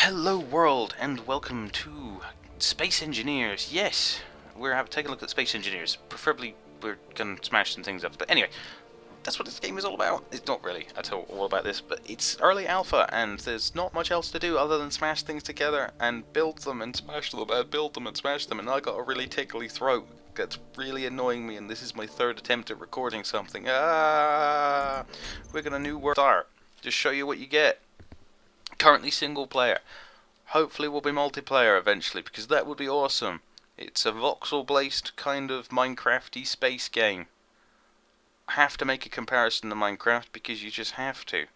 Hello world and welcome to Space Engineers. Yes, we're taking a look at Space Engineers. Preferably we're going to smash some things up. But anyway, that's what this game is all about. It's not really at all about this, but it's early alpha and there's not much else to do other than smash things together and build them and smash them and build them and smash them. And I got a really tickly throat that's really annoying me, and this is my third attempt at recording something. We're going to new world start. Just show you what you get. Currently single player. Hopefully we'll be multiplayer eventually, because that would be awesome. It's a voxel-based kind of Minecraft-y space game. I have to make a comparison to Minecraft because you just have to.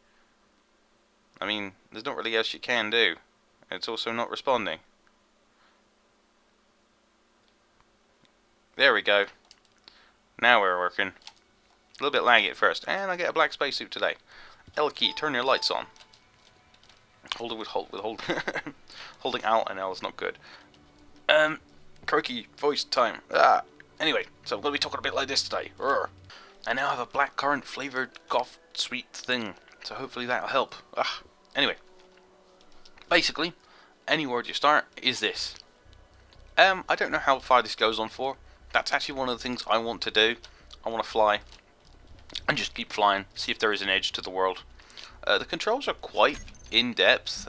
I mean, there's not really else you can do. It's also not responding. There we go. Now we're working. A little bit laggy at first. And I get a black spacesuit today. L key, turn your lights on. Hold it with hold. Holding Alt and L is not good. Croaky voice time. Anyway, so I'm going to be talking a bit like this today. I now have a blackcurrant flavoured goth sweet thing, so hopefully that'll help. Anyway, basically, any word you start is this. I don't know how far this goes on for. That's actually one of the things I want to do. I want to fly and just keep flying, see if there is an edge to the world. The controls are quite in depth.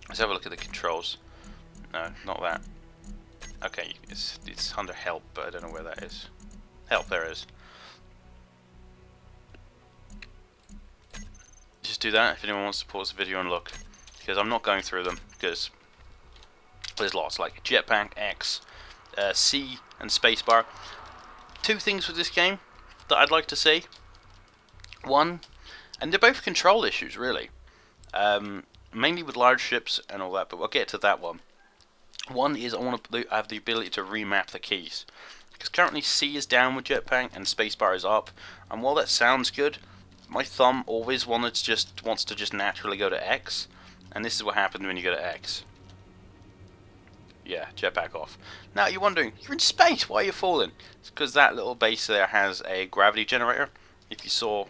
Let's have a look at the controls. No, not that. Okay, it's under help, but I don't know where that is. Help, there it is. Just do that if anyone wants to pause the video and look, because I'm not going through them, because there's lots, like jetpack, X, C, and spacebar. Two things with this game that I'd like to see. One, and they're both control issues, really. Mainly with large ships and all that, but we'll get to that one. One is I want to have the ability to remap the keys. Because currently C is down with jetpack and spacebar is up. And while that sounds good, my thumb always wants to just naturally go to X. And this is what happens when you go to X. Yeah, jetpack off. Now you're wondering, you're in space, why are you falling? It's because that little base there has a gravity generator. If you saw,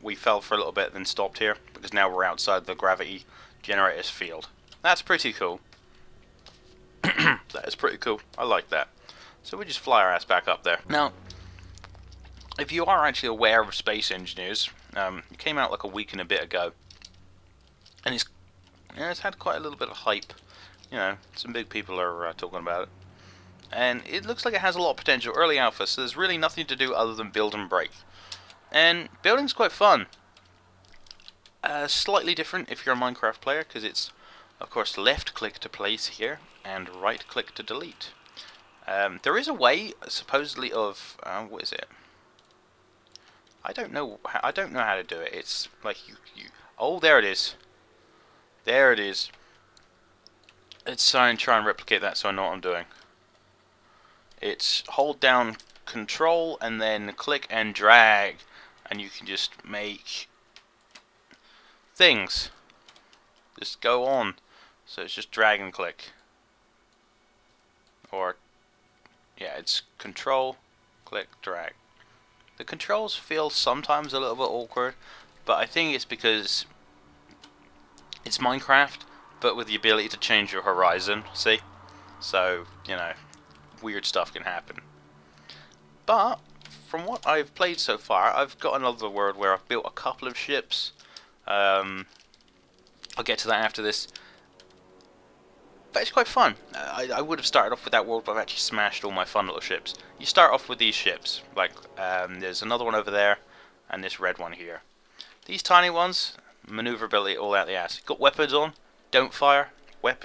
we fell for a little bit, then stopped here, because now we're outside the gravity generator's field. That's pretty cool. That is pretty cool. I like that. So we just fly our ass back up there. Now, if you are actually aware of Space Engineers, it came out like a week and a bit ago, and it's had quite a little bit of hype. You know, some big people are talking about it, and it looks like it has a lot of potential. Early alpha, so there's really nothing to do other than build and break. And building's quite fun. Slightly different if you're a Minecraft player, because it's, of course, left click to place here and right click to delete. There is a way, supposedly, of what is it? I don't know how to do it. It's like you. Oh, there it is. There it is. Let's try and replicate that so I know what I'm doing. It's hold down Control and then click and drag, and you can just make things just go on. So it's just drag and click, or yeah, it's Control, click, drag. The controls feel sometimes a little bit awkward, but I think it's because it's Minecraft, but with the ability to change your horizon, see? So, you know, weird stuff can happen. But from what I've played so far, I've got another world where I've built a couple of ships. I'll get to that after this. But it's quite fun. I would have started off with that world, but I've actually smashed all my fun little ships. You start off with these ships. Like, there's another one over there, and this red one here. These tiny ones, maneuverability all out the ass. Got weapons on, don't fire.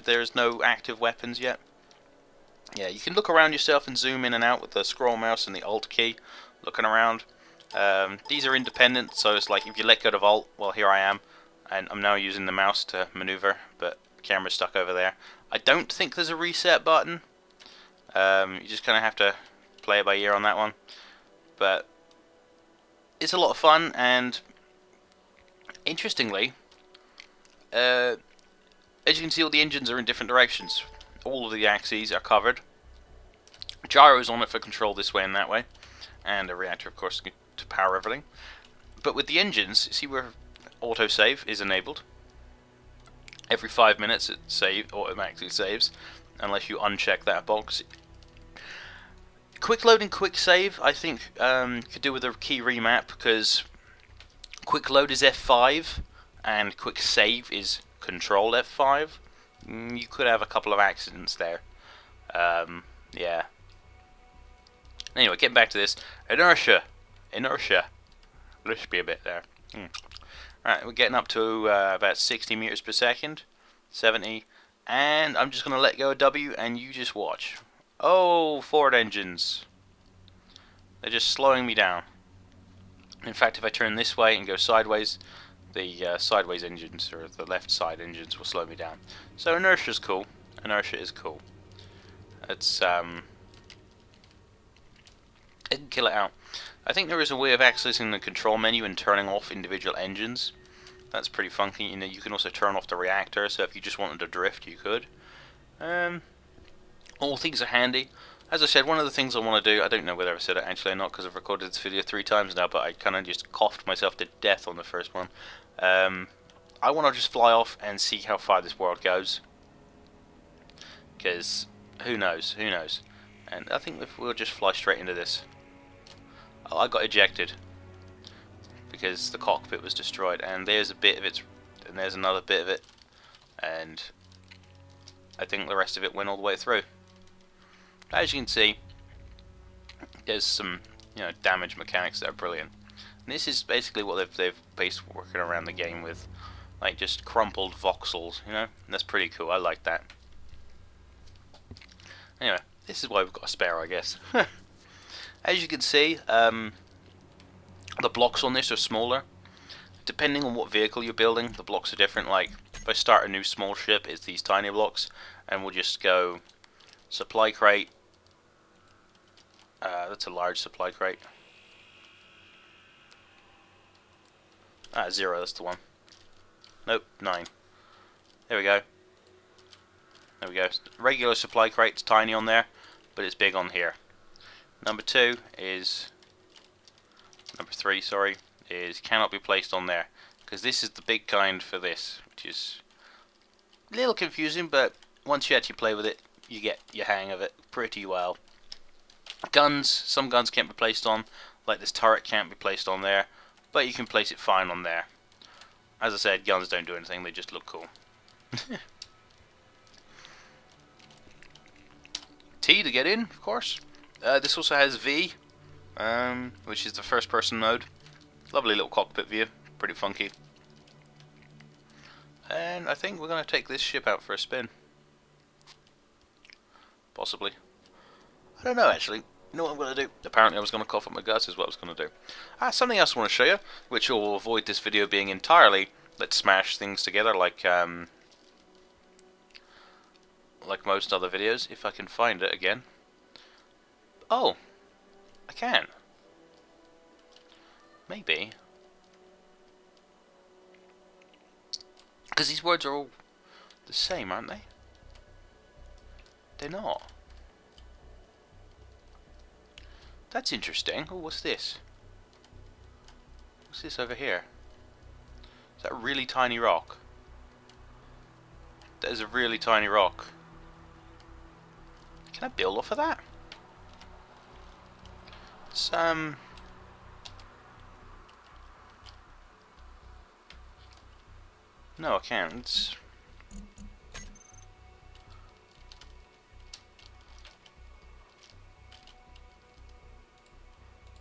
There's no active weapons yet. Yeah, you can look around yourself and zoom in and out with the scroll mouse and the Alt key, looking around. These are independent, so it's like if you let go of Alt, well, here I am, and I'm now using the mouse to maneuver, but the camera's stuck over there. I don't think there's a reset button. You just kind of have to play it by ear on that one. But it's a lot of fun, and interestingly, as you can see, all the engines are in different directions. All of the axes are covered. Gyros on it for control this way and that way, and a reactor, of course, to power everything. But with the engines, see where autosave is enabled. Every 5 minutes it automatically saves, unless you uncheck that box. Quick load and quick save, I think, could do with a key remap, because quick load is F5 and quick save is Control F5. You could have a couple of accidents there. Yeah. Anyway, getting back to this. Inertia. Lispy a bit there. Alright, we're getting up to about 60 meters per second. 70. And I'm just going to let go of W and you just watch. Oh, forward engines. They're just slowing me down. In fact, if I turn this way and go sideways, the sideways engines, or the left side engines, will slow me down. So inertia's cool. Inertia is cool. It's it can kill it out. I think there is a way of accessing the control menu and turning off individual engines. That's pretty funky. You know, you can also turn off the reactor, so if you just wanted to drift, you could. All things are handy. As I said, one of the things I want to do, I don't know whether I've said it actually or not, because I've recorded this video 3 times now, but I kind of just coughed myself to death on the first one. I want to just fly off and see how far this world goes. Because, who knows, who knows. And I think we'll just fly straight into this. Oh, I got ejected because the cockpit was destroyed, and there's a bit of it, and there's another bit of it, and I think the rest of it went all the way through. As you can see, there's some, you know, damage mechanics that are brilliant. And this is basically what they've based working around the game with, like just crumpled voxels, you know. And that's pretty cool. I like that. Anyway, this is why we've got a spare, I guess. As you can see, the blocks on this are smaller. Depending on what vehicle you're building, the blocks are different. Like, if I start a new small ship, it's these tiny blocks, and we'll just go supply crate. That's a large supply crate. 0, that's the one. Nope, 9. There we go. There we go. Regular supply crate's tiny on there, but it's big on here. Number 2 is... Number 3, sorry, is cannot be placed on there, because this is the big kind for this, which is a little confusing, but once you actually play with it, you get your hang of it pretty well. Guns, some guns can't be placed on, like this turret can't be placed on there, but you can place it fine on there. As I said, guns don't do anything, they just look cool. T to get in, of course. This also has V, which is the first person mode. Lovely little cockpit view, pretty funky. And I think we're going to take this ship out for a spin. Possibly. I don't know actually. You know what I'm going to do? Apparently I was going to cough up my guts is what I was going to do. Something else I want to show you, which will avoid this video being entirely let's smash things together like most other videos, if I can find it again. Oh, I can. Maybe. Because these words are all the same, aren't they? They're not. That's interesting. Oh, what's this? What's this over here? Is that a really tiny rock? That is a really tiny rock. Can I build off of that? It's, no, I can't. It's...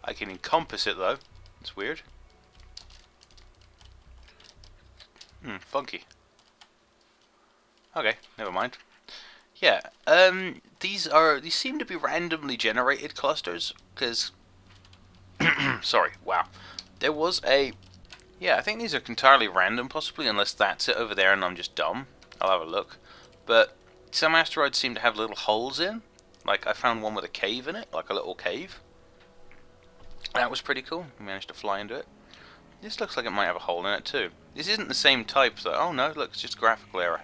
I can encompass it though. It's weird. Funky. Okay, never mind. Yeah, these seem to be randomly generated clusters, because sorry, wow. There was a... Yeah, I think these are entirely random, possibly, unless that's it over there and I'm just dumb. I'll have a look. But some asteroids seem to have little holes in. Like, I found one with a cave in it, like a little cave. That was pretty cool. I managed to fly into it. This looks like it might have a hole in it, too. This isn't the same type, though. Oh, no, look, it's just graphical error.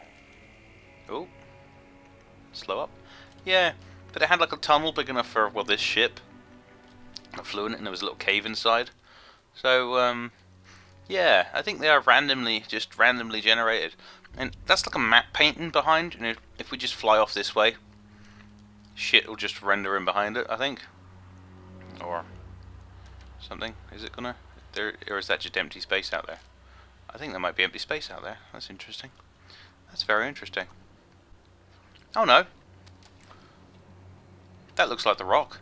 Oh. Slow up. Yeah, but it had like a tunnel big enough for, well, this ship. I flew in it and there was a little cave inside. So, yeah, I think they are randomly generated. And that's like a map painting behind, and if we just fly off this way, shit will just render in behind it, I think. Or something. Is it gonna? There, or is that just empty space out there? I think there might be empty space out there. That's interesting. That's very interesting. Oh no. That looks like the rock.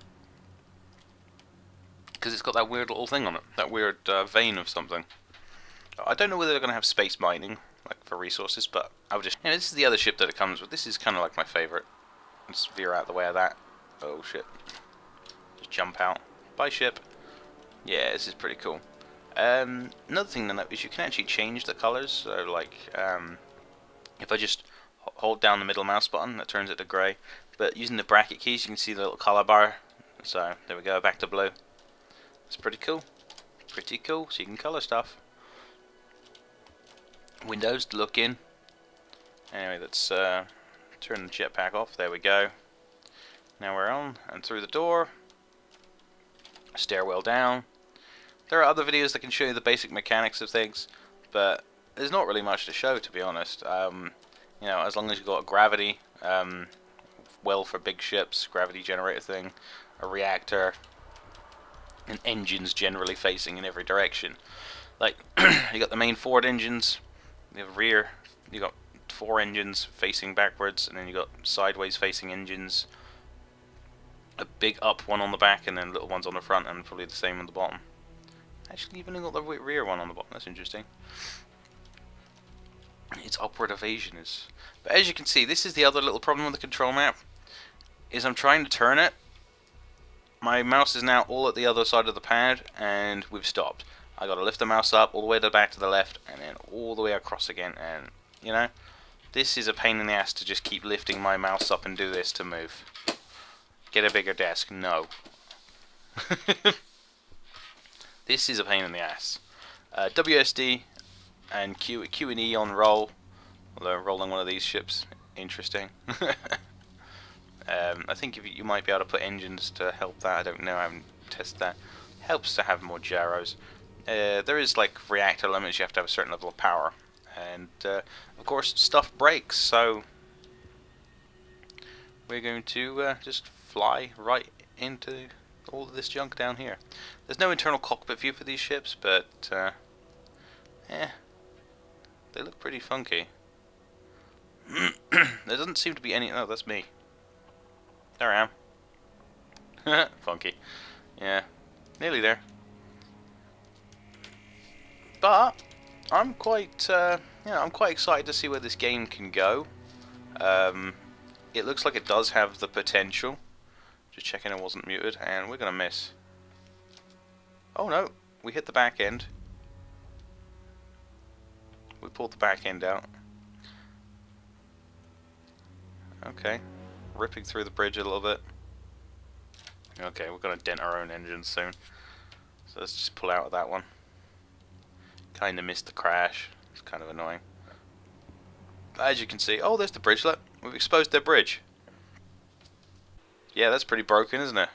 Because it's got that weird little thing on it. That weird vein of something. I don't know whether they're going to have space mining, like for resources, but I would just... You know, this is the other ship that it comes with. This is kind of like my favourite. Let's veer out the way of that. Oh shit. Just jump out. Bye ship. Yeah, this is pretty cool. Another thing to note is you can actually change the colours. So like, if I just hold down the middle mouse button, that turns it to grey. But using the bracket keys, you can see the little colour bar. So there we go, back to blue. It's pretty cool. Pretty cool. So you can colour stuff. Windows to look in. Anyway, let's turn the jetpack off. There we go. Now we're on and through the door. Stairwell down. There are other videos that can show you the basic mechanics of things, but there's not really much to show, to be honest. You know, as long as you've got a gravity, well for big ships, gravity generator thing, a reactor, and engines generally facing in every direction. Like, you got the main forward engines, the rear, you got 4 engines facing backwards, and then you got sideways facing engines, a big up one on the back, and then little ones on the front, and probably the same on the bottom. Actually, even got the rear one on the bottom. That's interesting. Its upward evasion is... But as you can see, this is the other little problem with the control map, is I'm trying to turn it. My mouse is now all at the other side of the pad, and we've stopped. I got to lift the mouse up all the way to the back to the left, and then all the way across again, and, you know, this is a pain in the ass to just keep lifting my mouse up and do this to move. Get a bigger desk. No. This is a pain in the ass. WSD and Q and E on roll. Although rolling one of these ships, interesting. I think you might be able to put engines to help that. I don't know. I haven't tested that. Helps to have more gyros. There is like reactor limits. You have to have a certain level of power, and of course stuff breaks. So we're going to just fly right into all of this junk down here. There's no internal cockpit view for these ships, but they look pretty funky. There doesn't seem to be any... Oh, that's me. There I am. Funky. Yeah, nearly there. But I'm quite, I'm quite excited to see where this game can go. It looks like it does have the potential. Just checking it wasn't muted, and we're gonna miss. Oh no, we hit the back end. We pulled the back end out. Okay, ripping through the bridge a little bit. Okay, we're gonna dent our own engines soon. So let's just pull out of that one. Kinda missed the crash. It's kind of annoying. As you can see, oh, there's the bridge. Look, we've exposed their bridge. Yeah, that's pretty broken, isn't it?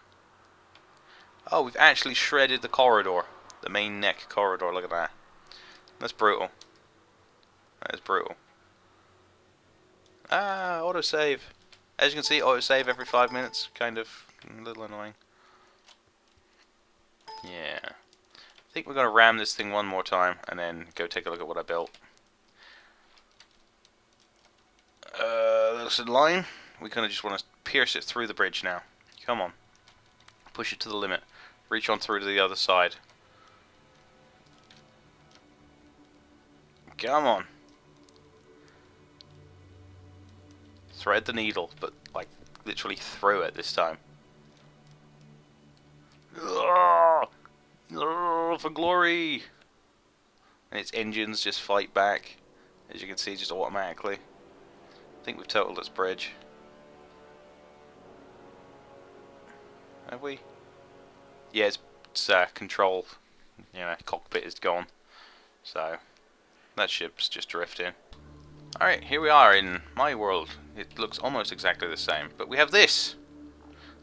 Oh, we've actually shredded the corridor. The main neck corridor, look at that. That's brutal. That is brutal. Ah, autosave. As you can see, autosave every 5 minutes. Kind of a little annoying. Yeah. I think we're going to ram this thing one more time and then go take a look at what I built. That's a line. We kind of just want to pierce it through the bridge now. Come on. Push it to the limit. Reach on through to the other side. Come on. Thread the needle, but like literally through it this time. For glory! And its engines just fight back, as you can see, just automatically. I think we've totaled its bridge. Have we? Yeah, its control, cockpit is gone. So that ship's just drifting. Alright, here we are in my world. It looks almost exactly the same, but we have this.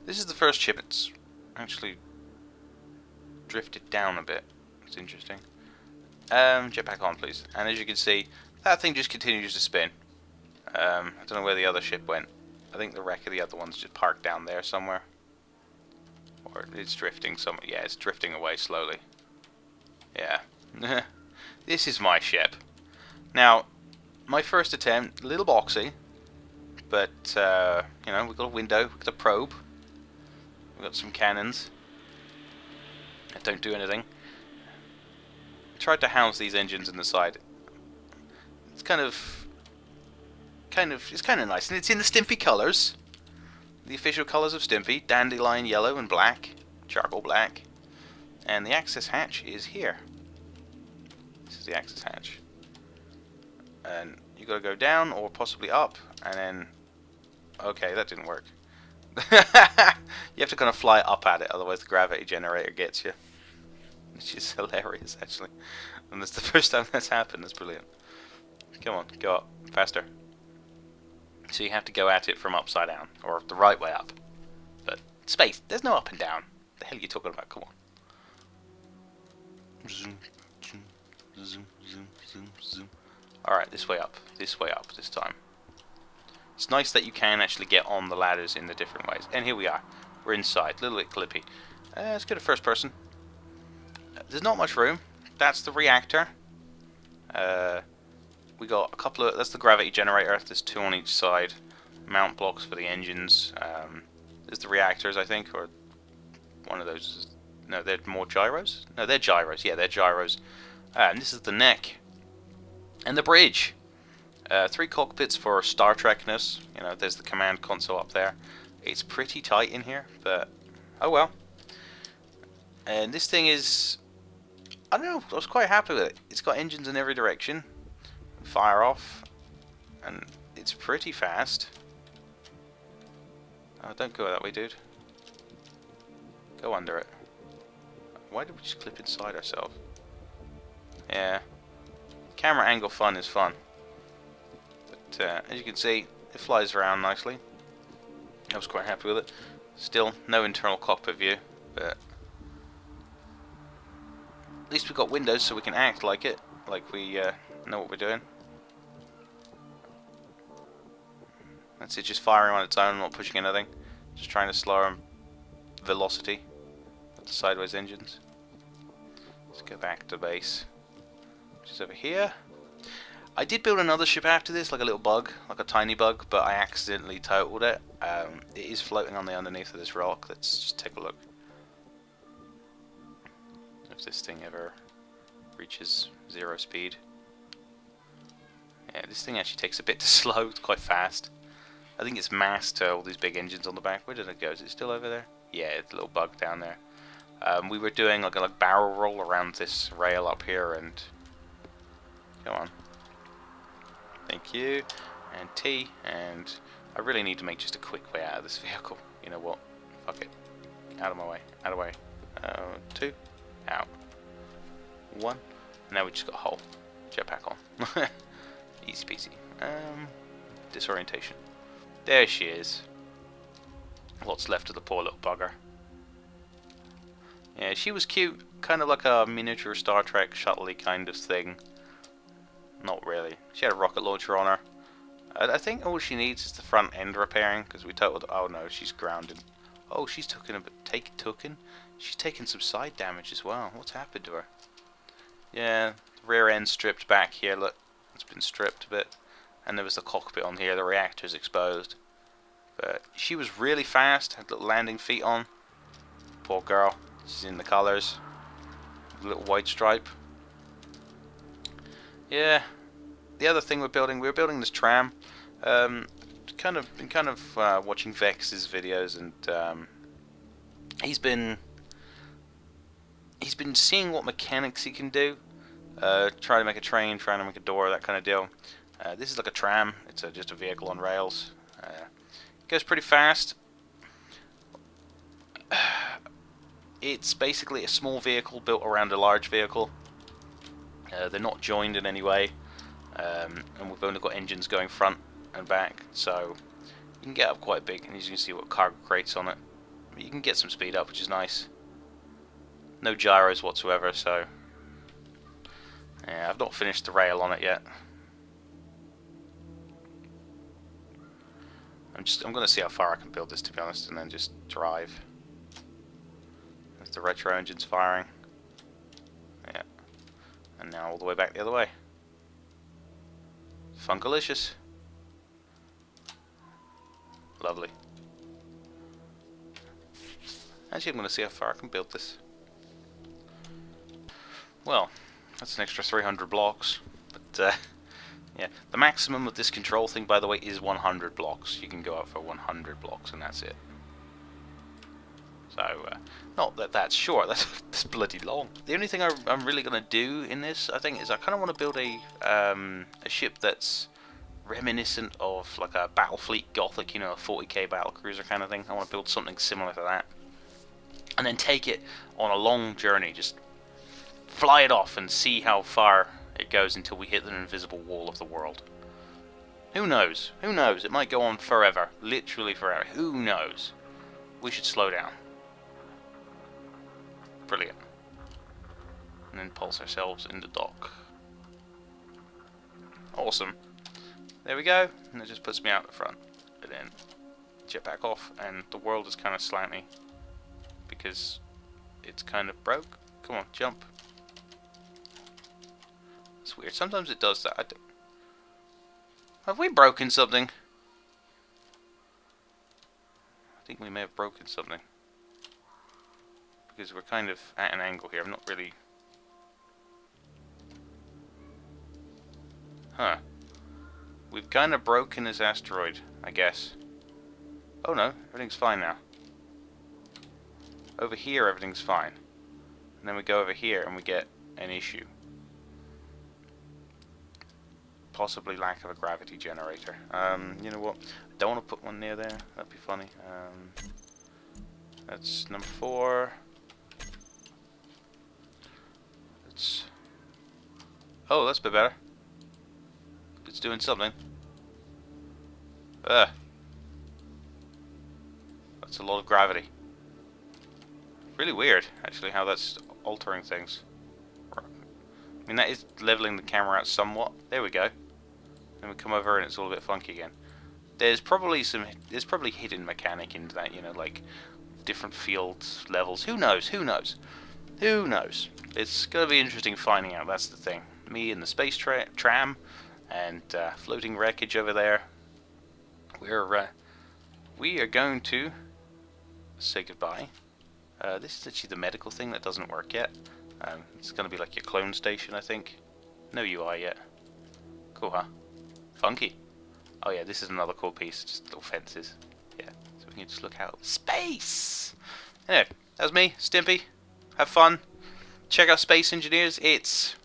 This is the first ship. It's actually drifted down a bit. It's interesting. Jetpack on, please. And as you can see, That thing just continues to spin. I don't know where the other ship went. I think the wreck of the other one's just parked down there somewhere. Or it's drifting somewhere. Yeah, it's drifting away slowly. Yeah. This is my ship. Now, my first attempt, a little boxy. But, you know, we've got a window, we've got a probe. We've got some cannons that don't do anything. I tried to house these engines in the side. It's kind of nice, and it's in the Stimpy colours, the official colours of Stimpy: dandelion yellow and black, charcoal black, and the access hatch is here. This is the access hatch, and you got to go down or possibly up, and then okay, that didn't work. You have to kind of fly up at it, otherwise the gravity generator gets you, which is hilarious actually. And that's the first time that's happened. That's brilliant. Come on, go up faster. So you have to go at it from upside down, or the right way up. But space, there's no up and down. The hell are you talking about? Come on. Zoom, zoom, zoom, zoom, zoom, zoom. Alright, this way up this time. It's nice that you can actually get on the ladders in the different ways. And here we are. We're inside. A little bit clippy. Let's go to first person. There's not much room. That's the reactor. We got a couple of, that's the gravity generator, there's two on each side, mount blocks for the engines, there's the reactors I think, or one of those, no they're more gyros? No, they're gyros, yeah they're gyros, and this is the neck, and the bridge, 3 cockpits for Star Trekness, you know, there's the command console up there, it's pretty tight in here, but oh well, and this thing is, I don't know, I was quite happy with it, it's got engines in every direction. Fire off, and it's pretty fast. Oh, don't go that way, dude. Go under it. Why did we just clip inside ourselves? Yeah. Camera angle fun is fun. But as you can see, it flies around nicely. I was quite happy with it. Still, no internal cockpit view, but at least we've got windows so we can act like it, like we know what we're doing. That's it, just firing on its own, not pushing anything. Just trying to slow our velocity with the sideways engines. Let's go back to base, which is over here. I did build another ship after this, like a little bug, like a tiny bug, but I accidentally totaled it. It is floating on the underneath of this rock. Let's just take a look. If this thing ever reaches 0 speed. Yeah, this thing actually takes a bit to slow, it's quite fast. I think it's masked to all these big engines on the back. Where did it go? Is it still over there? Yeah, it's a little bug down there. We were doing like a barrel roll around this rail up here, and come on. Thank you. And T, and I really need to make just a quick way out of this vehicle. You know what? Fuck it. Out of my way. Out of the way. 2. Out. 1. Now we just got a hole. Jetpack on. Easy peasy. Disorientation. There she is. What's left of the poor little bugger. Yeah, she was cute. Kind of like a miniature Star Trek shuttle-y kind of thing. Not really. She had a rocket launcher on her. I think all she needs is the front end repairing, because we totaled. Oh no, she's grounded. Oh, she's she's taken some side damage as well. What's happened to her? Yeah, the rear end stripped back here. Look, it's been stripped a bit. And there was the cockpit on here. The reactor's exposed. But she was really fast. Had little landing feet on. Poor girl. She's in the colours. Little white stripe. Yeah. The other thing we were building this tram. Been kind of watching Vex's videos, and he's been seeing what mechanics he can do. Trying to make a train, trying to make a door, that kind of deal. This is like a tram. It's just a vehicle on rails. It goes pretty fast. It's basically a small vehicle built around a large vehicle. They're not joined in any way, and we've only got engines going front and back, so you can get up quite big, and as you can see, what cargo crates on it. You can get some speed up, which is nice. No gyros whatsoever, so yeah, I've not finished the rail on it yet. I'm gonna see how far I can build this, to be honest, and then just drive. As the retro engine's firing. Yeah. And now all the way back the other way. Funkalicious. Lovely. Actually, I'm gonna see how far I can build this. Well, that's an extra 300 blocks, but yeah, the maximum of this control thing, by the way, is 100 blocks. You can go up for 100 blocks, and that's it. So, not that that's short, that's bloody long. The only thing I'm really going to do in this, I think, is I kind of want to build a ship that's reminiscent of like a Battlefleet Gothic, you know, a 40k battlecruiser kind of thing. I want to build something similar to that. And then take it on a long journey, just fly it off and see how far it goes until we hit the invisible wall of the world. Who knows? Who knows? It might go on forever. Literally forever. Who knows? We should slow down. Brilliant. And then pulse ourselves into dock. Awesome. There we go. And it just puts me out the front. And then jet back off, and the world is kind of slanty because it's kind of broke. Come on, jump. It's weird. Sometimes it does that. Have we broken something? I think we may have broken something. Because we're kind of at an angle here. I'm not really... Huh. We've kind of broken this asteroid, I guess. Oh no, everything's fine now. Over here, everything's fine. And then we go over here and we get an issue. Possibly lack of a gravity generator. You know what? I don't want to put one near there. That'd be funny. That's number 4. That's... Oh, that's a bit better. It's doing something. That's a lot of gravity. Really weird, actually, how that's altering things. I mean, that is leveling the camera out somewhat. There we go. Then we come over and it's all a bit funky again. There's probably hidden mechanic into that, you know, like different fields, levels. Who knows? Who knows? Who knows? It's gonna be interesting finding out. That's the thing. Me and the space tram and floating wreckage over there. We are going to say goodbye. This is actually the medical thing that doesn't work yet. It's going to be like your clone station, I think. No UI yet. Cool, huh? Funky. Oh yeah, this is another cool piece. Just little fences. Yeah, so we can just look out. Space! Anyway, that was me, Stimpy. Have fun. Check out Space Engineers. It's...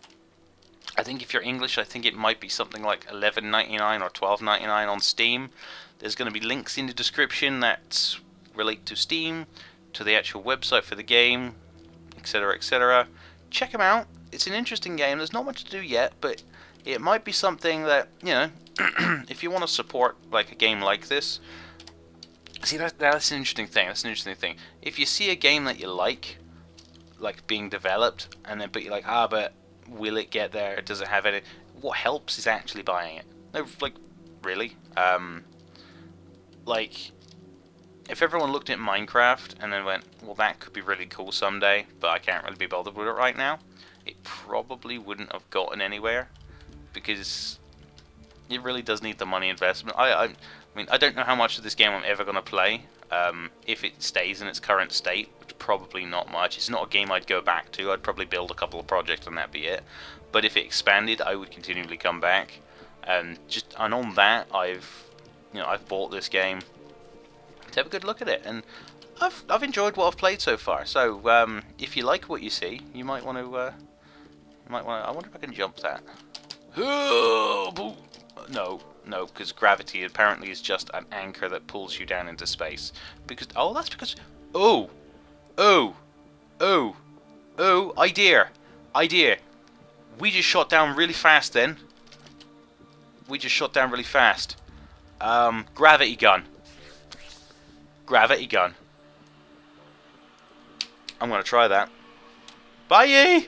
I think if you're English, I think it might be something like $11.99 or $12.99 on Steam. There's going to be links in the description that relate to Steam, to the actual website for the game, etc, etc. Check them out. It's an interesting game. There's not much to do yet, but it might be something that, you know, if you want to support like a game like this. See, that's an interesting thing. That's an interesting thing. If you see a game that you like being developed, and then but you're like, but will it get there? Does it have any? What helps is actually buying it. No, like, really. Like, if everyone looked at Minecraft and then went, well, that could be really cool someday, but I can't really be bothered with it right now, it probably wouldn't have gotten anywhere, because it really does need the money investment. I mean, I don't know how much of this game I'm ever going to play, if it stays in its current state, which probably not much. It's not a game I'd go back to. I'd probably build a couple of projects and that'd be it. But if it expanded, I would continually come back. And on that, I've bought this game to have a good look at it, and I've enjoyed what I've played so far. So if you like what you see, you might want to. I wonder if I can jump that. No, because gravity apparently is just an anchor that pulls you down into space. That's because. Idea. We just shot down really fast then. Gravity gun. I'm gonna try that. Bye!